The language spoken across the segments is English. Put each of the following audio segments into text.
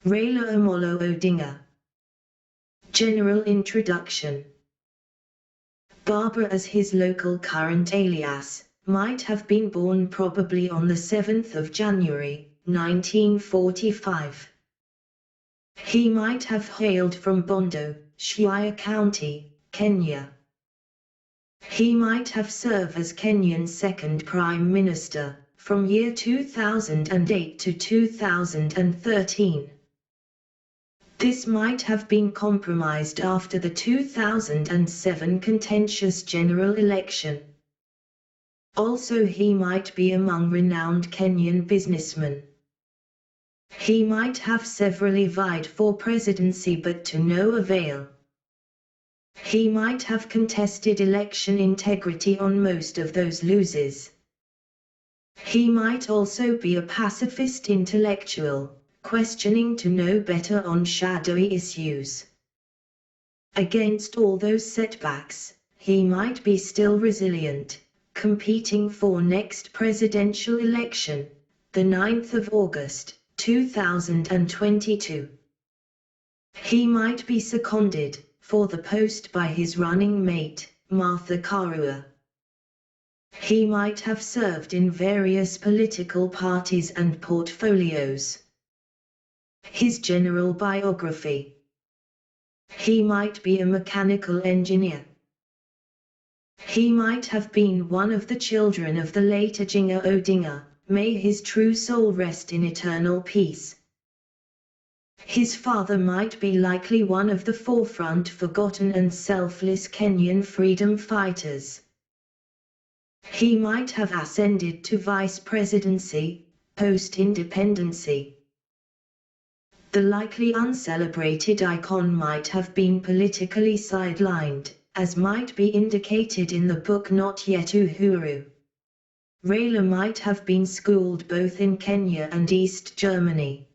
Raila Amolo Odinga. General introduction. Barbara, as his local current alias, might have been born probably on the 7th of January, 1945. He might have hailed from Bondo, Siaya County, Kenya. He might have served as Kenyan's second Prime Minister, from year 2008 to 2013. This might have been compromised after the 2007 contentious general election. Also, he might be among renowned Kenyan businessmen. He might have severally vied for presidency but to no avail. He might have contested election integrity on most of those losses. He might also be a pacifist intellectual, questioning to know better on shadowy issues. Against all those setbacks, he might be still resilient, competing for next presidential election, the 9th of August, 2022. He might be seconded for the post by his running mate, Martha Karua. He might have served in various political parties and portfolios. His general biography. He might be a mechanical engineer. He might have been one of the children of the late Odinga, may his true soul rest in eternal peace. His father might be likely one of the forefront forgotten and selfless Kenyan freedom fighters. He might have ascended to vice presidency, post-independency. The likely uncelebrated icon might have been politically sidelined, as might be indicated in the book Not Yet Uhuru. Raila might have been schooled both in Kenya and East Germany.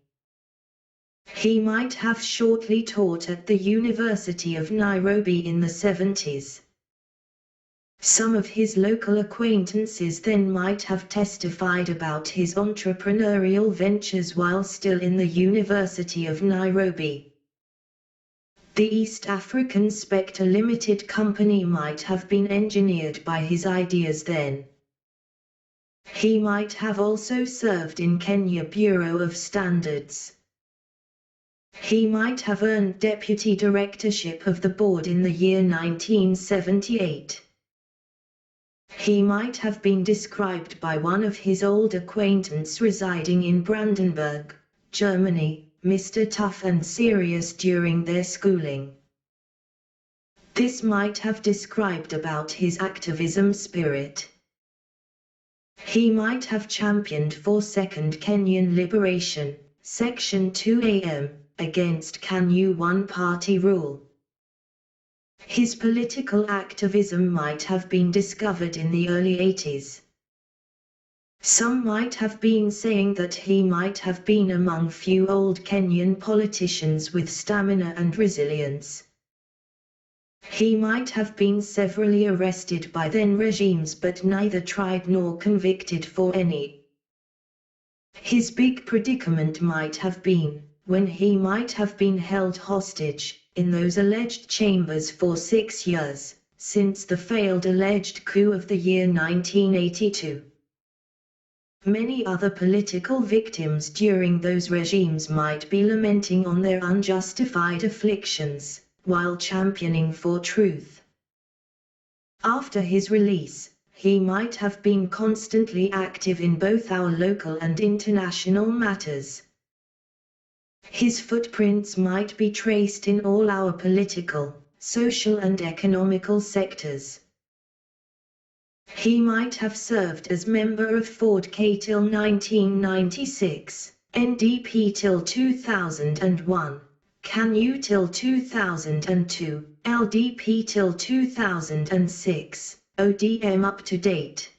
He might have shortly taught at the University of Nairobi in the 70s. Some of his local acquaintances then might have testified about his entrepreneurial ventures while still in the University of Nairobi. The East African Spectre Limited Company might have been engineered by his ideas then. He might have also served in Kenya Bureau of Standards. He might have earned deputy directorship of the board in the year 1978. He might have been described by one of his old acquaintances residing in Brandenburg, Germany, Mr. Tough and Serious during their schooling. This might have described about his activism spirit. He might have championed for Second Kenyan Liberation, Section 2 AM, against Kanu one-party rule. His political activism might have been discovered in the early 80s. Some might have been saying that he might have been among few old Kenyan politicians with stamina and resilience. He might have been severally arrested by then regimes but neither tried nor convicted for any. His big predicament might have been when he might have been held hostage in those alleged chambers for 6 years, since the failed alleged coup of the year 1982. Many other political victims during those regimes might be lamenting on their unjustified afflictions, while championing for truth. After his release, he might have been constantly active in both our local and international matters. His footprints might be traced in all our political, social and economical sectors. He might have served as member of Ford K till 1996, NDP till 2001, KANU till 2002, LDP till 2006, ODM up to date.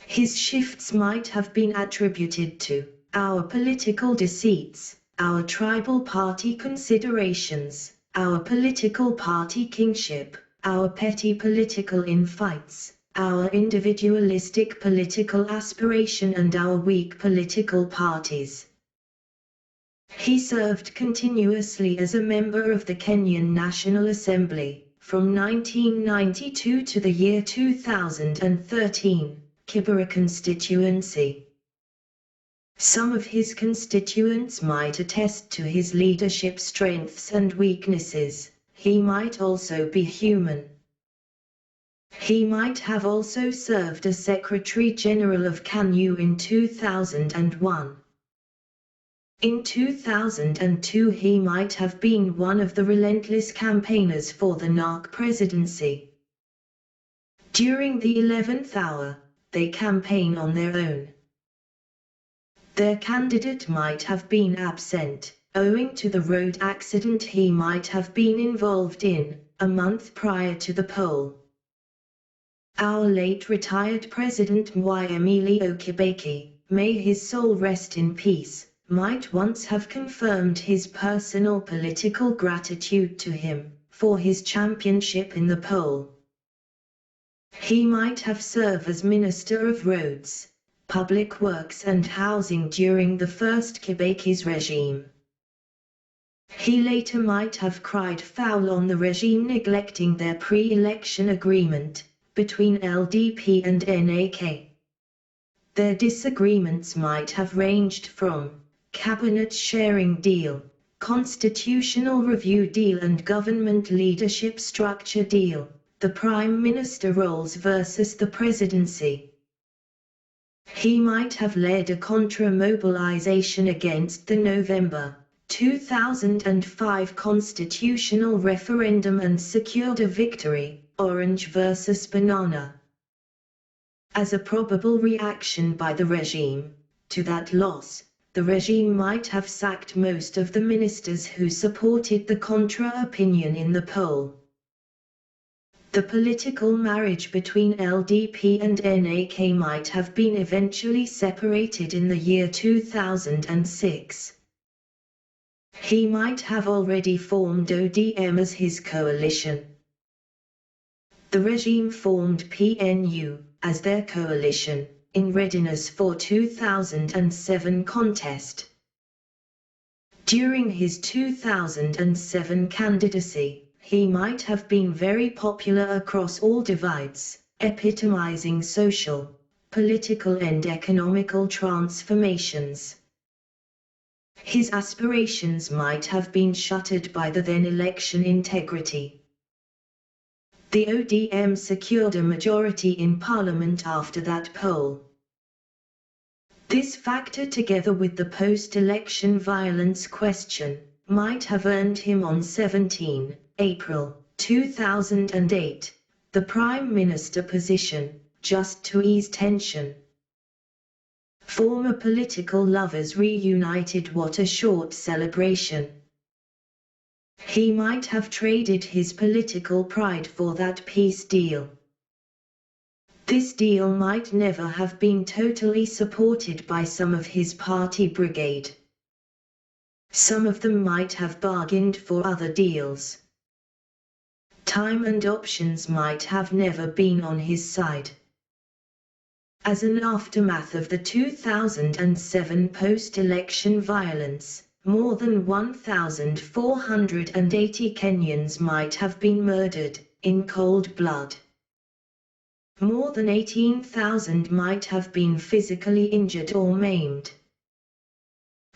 His shifts might have been attributed to our political deceits, our tribal party considerations, our political party kingship, our petty political infights, our individualistic political aspiration and our weak political parties. He served continuously as a member of the Kenyan National Assembly, from 1992 to the year 2013, Kibera constituency. Some of his constituents might attest to his leadership strengths and weaknesses. He might also be human. He might have also served as Secretary General of KANU in 2001. In 2002 he might have been one of the relentless campaigners for the NARC presidency. During the 11th hour, they campaign on their own. Their candidate might have been absent, owing to the road accident he might have been involved in, a month prior to the poll. Our late retired President Mwai Emilio Kibaki, may his soul rest in peace, might once have confirmed his personal political gratitude to him, for his championship in the poll. He might have served as Minister of Roads, Public Works and Housing during the first Kibaki's regime. He later might have cried foul on the regime neglecting their pre-election agreement between LDP and NAK. Their disagreements might have ranged from cabinet sharing deal, constitutional review deal and government leadership structure deal, the prime minister roles versus the presidency. He might have led a contra-mobilization against the November 2005 constitutional referendum and secured a victory, Orange versus Banana. As a probable reaction by the regime to that loss, the regime might have sacked most of the ministers who supported the contra opinion in the poll. The political marriage between LDP and NAK might have been eventually separated in the year 2006. He might have already formed ODM as his coalition. The regime formed PNU as their coalition, in readiness for 2007 contest. During his 2007 candidacy, he might have been very popular across all divides, epitomizing social, political and economical transformations. His aspirations might have been shuttered by the then election integrity. The ODM secured a majority in parliament after that poll. This factor, together with the post-election violence question, might have earned him on 17 April 2008, the Prime Minister position, just to ease tension. Former political lovers reunited. What a short celebration. He might have traded his political pride for that peace deal. This deal might never have been totally supported by some of his party brigade. Some of them might have bargained for other deals. Time and options might have never been on his side. As an aftermath of the 2007 post-election violence, more than 1,480 Kenyans might have been murdered, in cold blood. More than 18,000 might have been physically injured or maimed.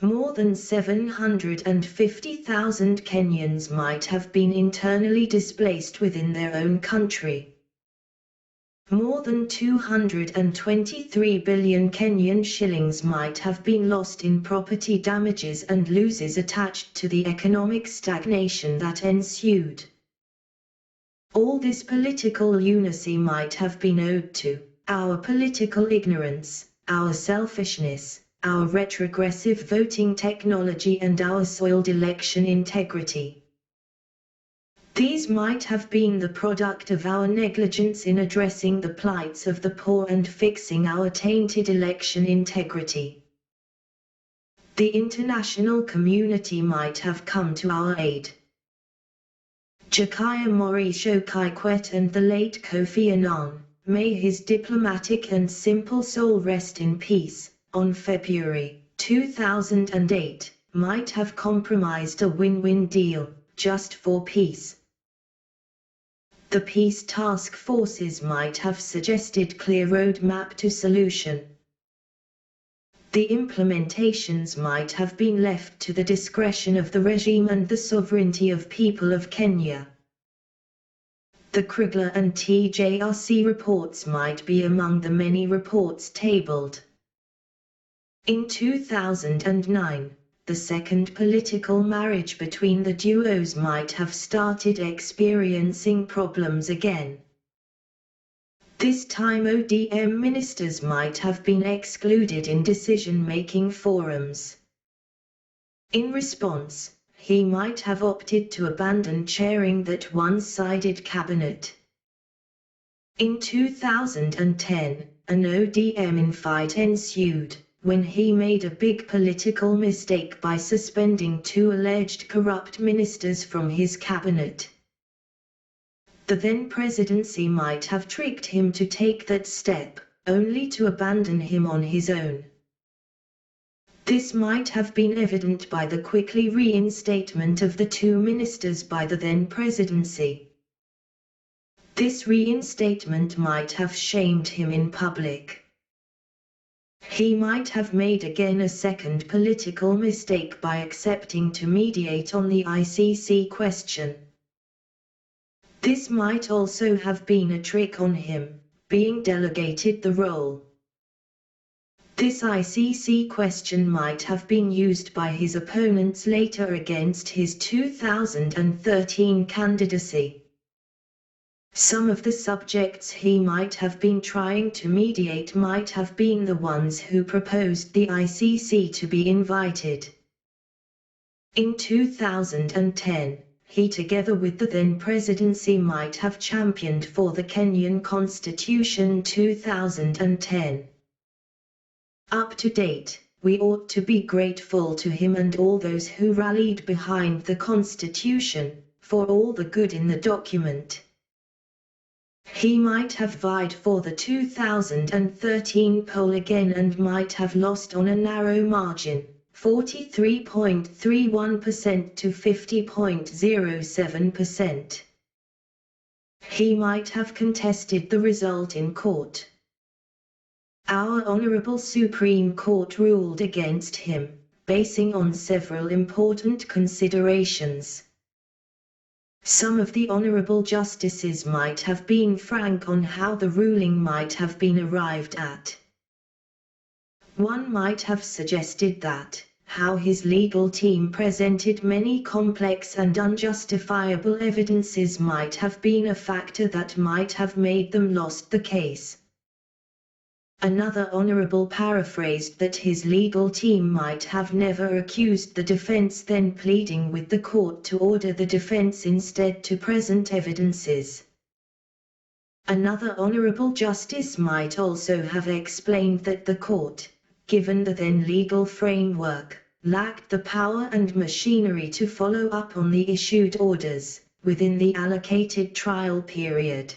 More than 750,000 Kenyans might have been internally displaced within their own country. More than 223 billion Kenyan shillings might have been lost in property damages and losses attached to the economic stagnation that ensued. All this political lunacy might have been owed to our political ignorance, our selfishness, our retrogressive voting technology and our soiled election integrity. These might have been the product of our negligence in addressing the plights of the poor and fixing our tainted election integrity. The international community might have come to our aid. Jakaya Mrisho Kikwete and the late Kofi Annan, may his diplomatic and simple soul rest in peace, on February 2008, might have compromised a win-win deal, just for peace. The peace task forces might have suggested clear roadmap to solution. The implementations might have been left to the discretion of the regime and the sovereignty of people of Kenya. The Krigler and TJRC reports might be among the many reports tabled. In 2009, the second political marriage between the duos might have started experiencing problems again. This time ODM ministers might have been excluded in decision-making forums. In response, he might have opted to abandon chairing that one-sided cabinet. In 2010, an ODM infight ensued, when he made a big political mistake by suspending 2 alleged corrupt ministers from his cabinet. The then presidency might have tricked him to take that step, only to abandon him on his own. This might have been evident by the quickly reinstatement of the 2 ministers by the then presidency. This reinstatement might have shamed him in public. He might have made again a second political mistake by accepting to mediate on the ICC question. This might also have been a trick on him, being delegated the role. This ICC question might have been used by his opponents later against his 2013 candidacy. Some of the subjects he might have been trying to mediate might have been the ones who proposed the ICC to be invited. In 2010, he together with the then presidency might have championed for the Kenyan Constitution 2010. Up to date, we ought to be grateful to him and all those who rallied behind the Constitution, for all the good in the document. He might have vied for the 2013 poll again and might have lost on a narrow margin, 43.31% to 50.07%. He might have contested the result in court. Our Honorable Supreme Court ruled against him, basing on several important considerations. Some of the honorable justices might have been frank on how the ruling might have been arrived at. One might have suggested that, how his legal team presented many complex and unjustifiable evidences might have been a factor that might have made them lost the case. Another honorable paraphrased that his legal team might have never accused the defense, then pleading with the court to order the defense instead to present evidences. Another honorable justice might also have explained that the court, given the then legal framework, lacked the power and machinery to follow up on the issued orders, within the allocated trial period.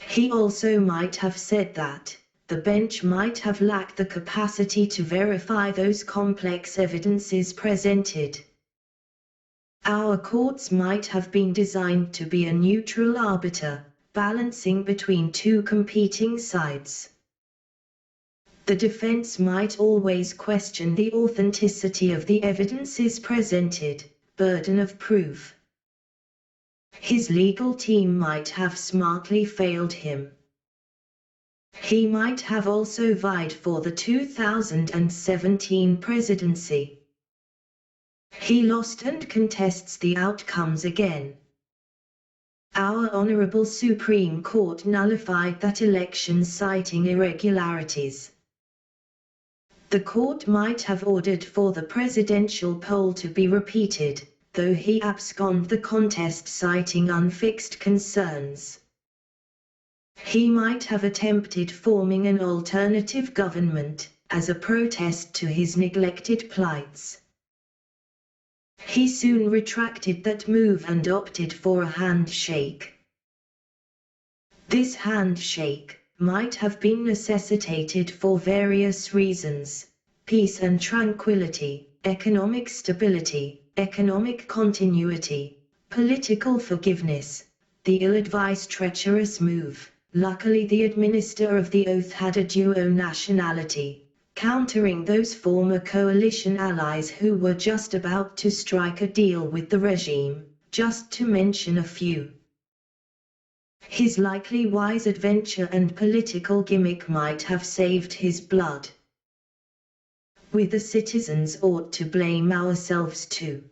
He also might have said that, the bench might have lacked the capacity to verify those complex evidences presented. Our courts might have been designed to be a neutral arbiter, balancing between 2 competing sides. The defense might always question the authenticity of the evidences presented, burden of proof. His legal team might have smartly failed him. He might have also vied for the 2017 presidency. He lost and contests the outcomes again. Our Honorable Supreme Court nullified that election citing irregularities. The court might have ordered for the presidential poll to be repeated, though he absconded the contest citing unfixed concerns. He might have attempted forming an alternative government, as a protest to his neglected plights. He soon retracted that move and opted for a handshake. This handshake might have been necessitated for various reasons: peace and tranquility, economic stability, economic continuity, political forgiveness. The ill-advised treacherous move. Luckily the administrator of the oath had a dual nationality, countering those former coalition allies who were just about to strike a deal with the regime, just to mention a few. His likely wise adventure and political gimmick might have saved his blood. We the citizens ought to blame ourselves too.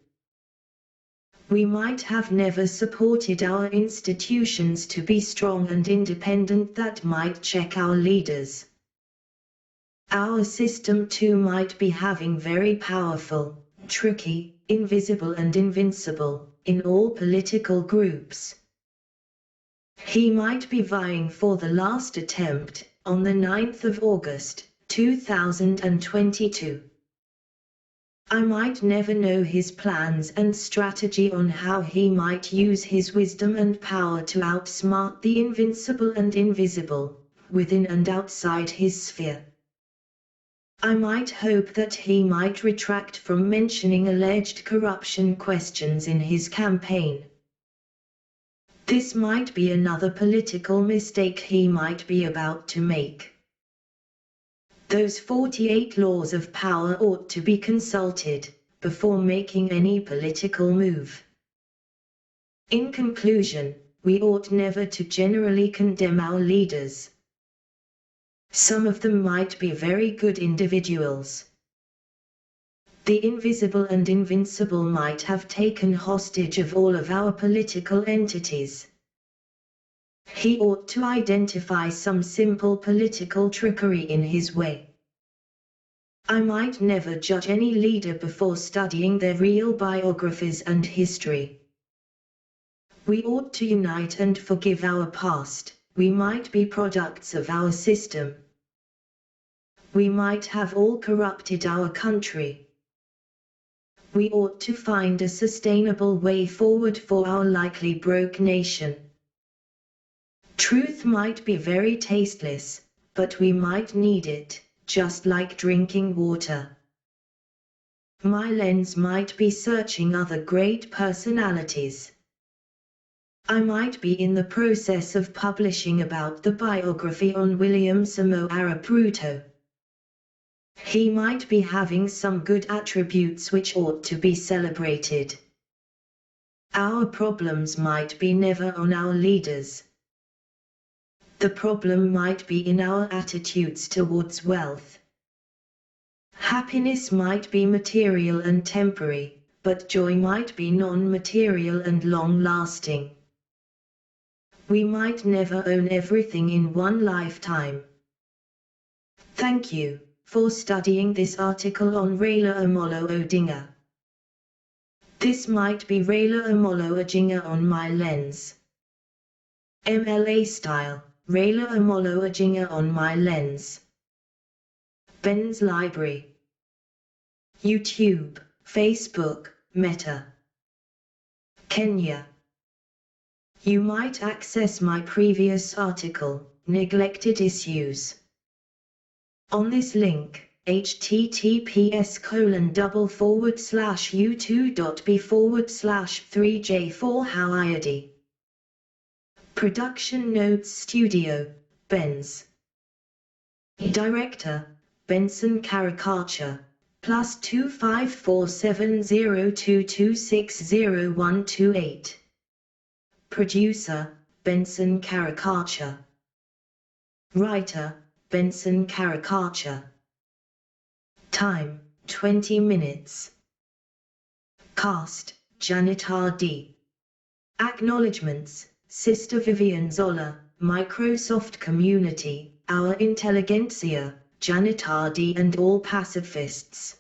We might have never supported our institutions to be strong and independent that might check our leaders. Our system too might be having very powerful, tricky, invisible and invincible, in all political groups. He might be vying for the last attempt, on the 9th of August, 2022. I might never know his plans and strategy on how he might use his wisdom and power to outsmart the invincible and invisible, within and outside his sphere. I might hope that he might retract from mentioning alleged corruption questions in his campaign. This might be another political mistake he might be about to make. Those 48 laws of power ought to be consulted, before making any political move. In conclusion, we ought never to generally condemn our leaders. Some of them might be very good individuals. The invisible and invincible might have taken hostage of all of our political entities. He ought to identify some simple political trickery in his way. I might never judge any leader before studying their real biographies and history. We ought to unite and forgive our past. We might be products of our system. We might have all corrupted our country. We ought to find a sustainable way forward for our likely broke nation. Truth might be very tasteless, but we might need it, just like drinking water. My lens might be searching other great personalities. I might be in the process of publishing about the biography on William Samoa Bruto. He might be having some good attributes which ought to be celebrated. Our problems might be never on our leaders. The problem might be in our attitudes towards wealth. Happiness might be material and temporary, but joy might be non-material and long-lasting. We might never own everything in one lifetime. Thank you for studying this article on Raila Amolo Odinga. This might be Raila Amolo Odinga on my lens. MLA style. Raila Amolo Odinga on my lens. Ben's Library. YouTube, Facebook, Meta. Kenya. You might access my previous article, Neglected Issues, on this link, https://u2.b/3j4howID. Production Notes Studio, Benz. Director, Benson Caricature, +2547022600128. Producer, Benson Caricature. Writer, Benson Caricature. Time, 20 minutes. Cast, Janet R.D. Acknowledgements, Sister Vivian Zoller, Microsoft Community, Our Intelligentsia, Janet R.D. and all pacifists.